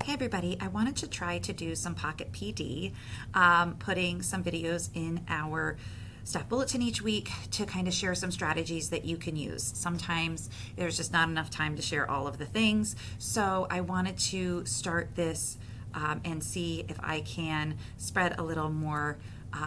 Hey everybody, I wanted to try to do some Pocket PD, putting some videos in our staff bulletin each week to kind of share some strategies that you can use. Sometimes there's just not enough time to share all of the things, so I wanted to start this and see if I can spread a little more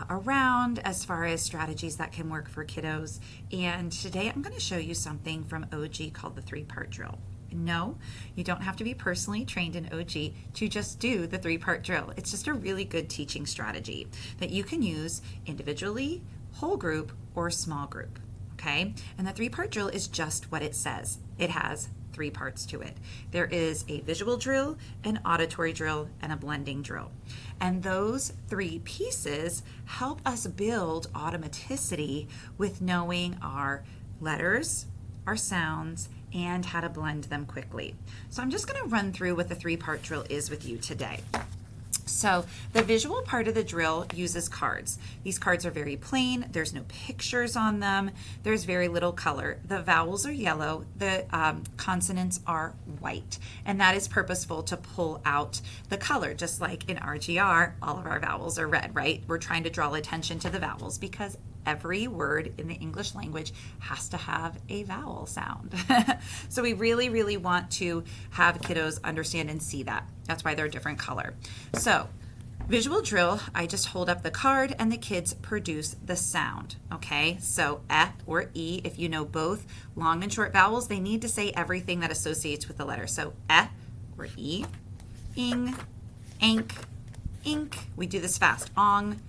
around as far as strategies that can work for kiddos. And today I'm going to show you something from OG called the 3-part drill. No, you don't have to be personally trained in OG to just do the 3-part drill. It's just a really good teaching strategy that you can use individually, whole group, or small group. Okay? And the 3-part drill is just what it says. It has 3 parts to it. There is a visual drill, an auditory drill, and a blending drill. And those 3 pieces help us build automaticity with knowing our letters, our sounds, and how to blend them quickly. So I'm just going to run through what the 3-part drill is with you today. So the visual part of the drill uses cards. These cards are very plain. There's no pictures on them. There's very little color. The vowels are yellow. The consonants are white. And that is purposeful to pull out the color. Just like in RGR, all of our vowels are red, right? We're trying to draw attention to the vowels because every word in the English language has to have a vowel sound. So we really, really want to have kiddos understand and see that. That's why they're a different color. So visual drill, I just hold up the card and the kids produce the sound, okay? So or E, if you know both long and short vowels, they need to say everything that associates with the letter. So or E, ing, ank, ink. We do this fast. Ong,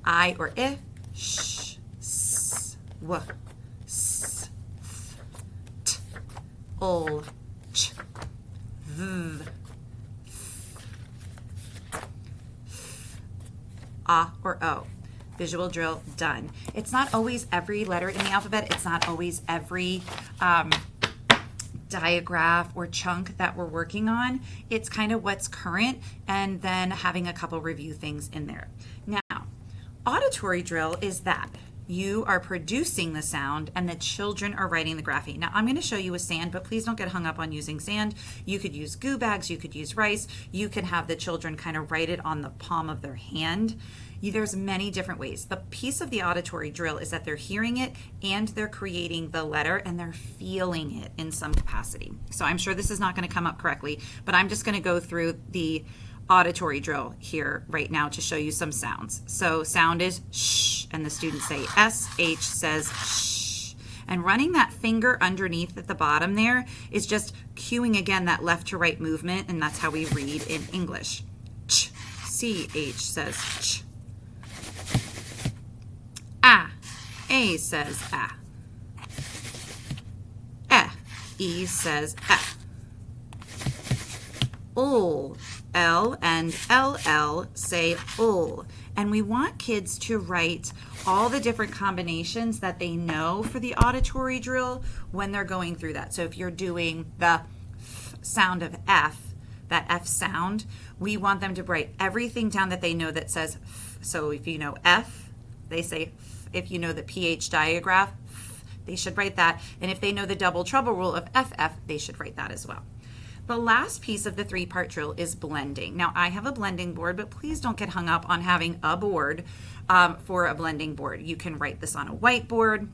I or I, sh, s, w, s, th, t, ul, ch, v, or O. Visual drill done. It's not always every letter in the alphabet. It's not always every diagraph or chunk that we're working on. It's kind of what's current and then having a couple review things in there. Now, auditory drill is that you are producing the sound and the children are writing the grapheme. Now I'm going to show you with sand, but please don't get hung up on using sand. You could use goo bags, you could use rice, you can have the children kind of write it on the palm of their hand. There's many different ways. The piece of the auditory drill is that they're hearing it and they're creating the letter and they're feeling it in some capacity. So I'm sure this is not going to come up correctly, but I'm just going to go through the auditory drill here right now to show you some sounds. So sound is shh, and the students say SH says shh. And running that finger underneath at the bottom there is just cueing again that left to right movement, and that's how we read in English. Ch, CH says ch. A says ah. E says F. Ul, L and LL say ul. And we want kids to write all the different combinations that they know for the auditory drill when they're going through that. So if you're doing the F sound of F, that F sound, we want them to write everything down that they know that says F. So if you know F, they say F. If you know the PH diagraph, F, they should write that. And if they know the double trouble rule of FF, they should write that as well. The last piece of the 3-part drill is blending. Now I have a blending board, but please don't get hung up on having a board for a blending board. You can write this on a whiteboard.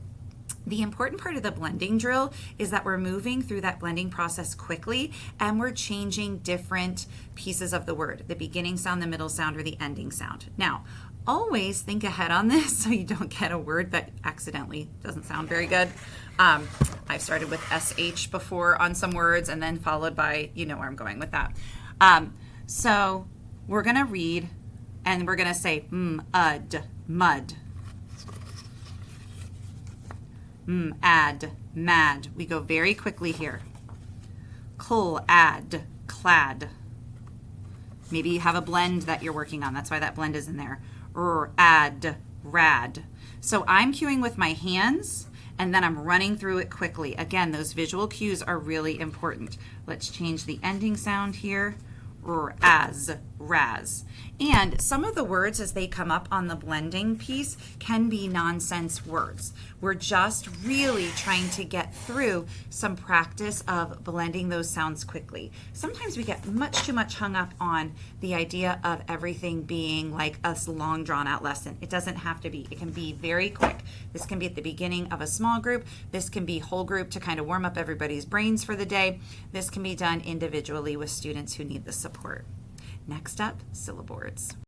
The important part of the blending drill is that we're moving through that blending process quickly and we're changing different pieces of the word, the beginning sound, the middle sound, or the ending sound. Now, always think ahead on this so you don't get a word that accidentally doesn't sound very good. I've started with SH before on some words and then followed by, you know where I'm going with that. So we're going to read and we're going to say mud, mud. Ad, mad. We go very quickly here. Ad, clad. Maybe you have a blend that you're working on. That's why that blend is in there. Ad, rad. So I'm cueing with my hands and then I'm running through it quickly. Again, those visual cues are really important. Let's change the ending sound here. raz, raz. And some of the words as they come up on the blending piece can be nonsense words. We're just really trying to get through some practice of blending those sounds quickly. Sometimes we get much too much hung up on the idea of everything being like a long drawn out lesson. It doesn't have to be. It can be very quick. This can be at the beginning of a small group. This can be whole group to kind of warm up everybody's brains for the day. This can be done individually with students who need the support. Next up, syllaboards.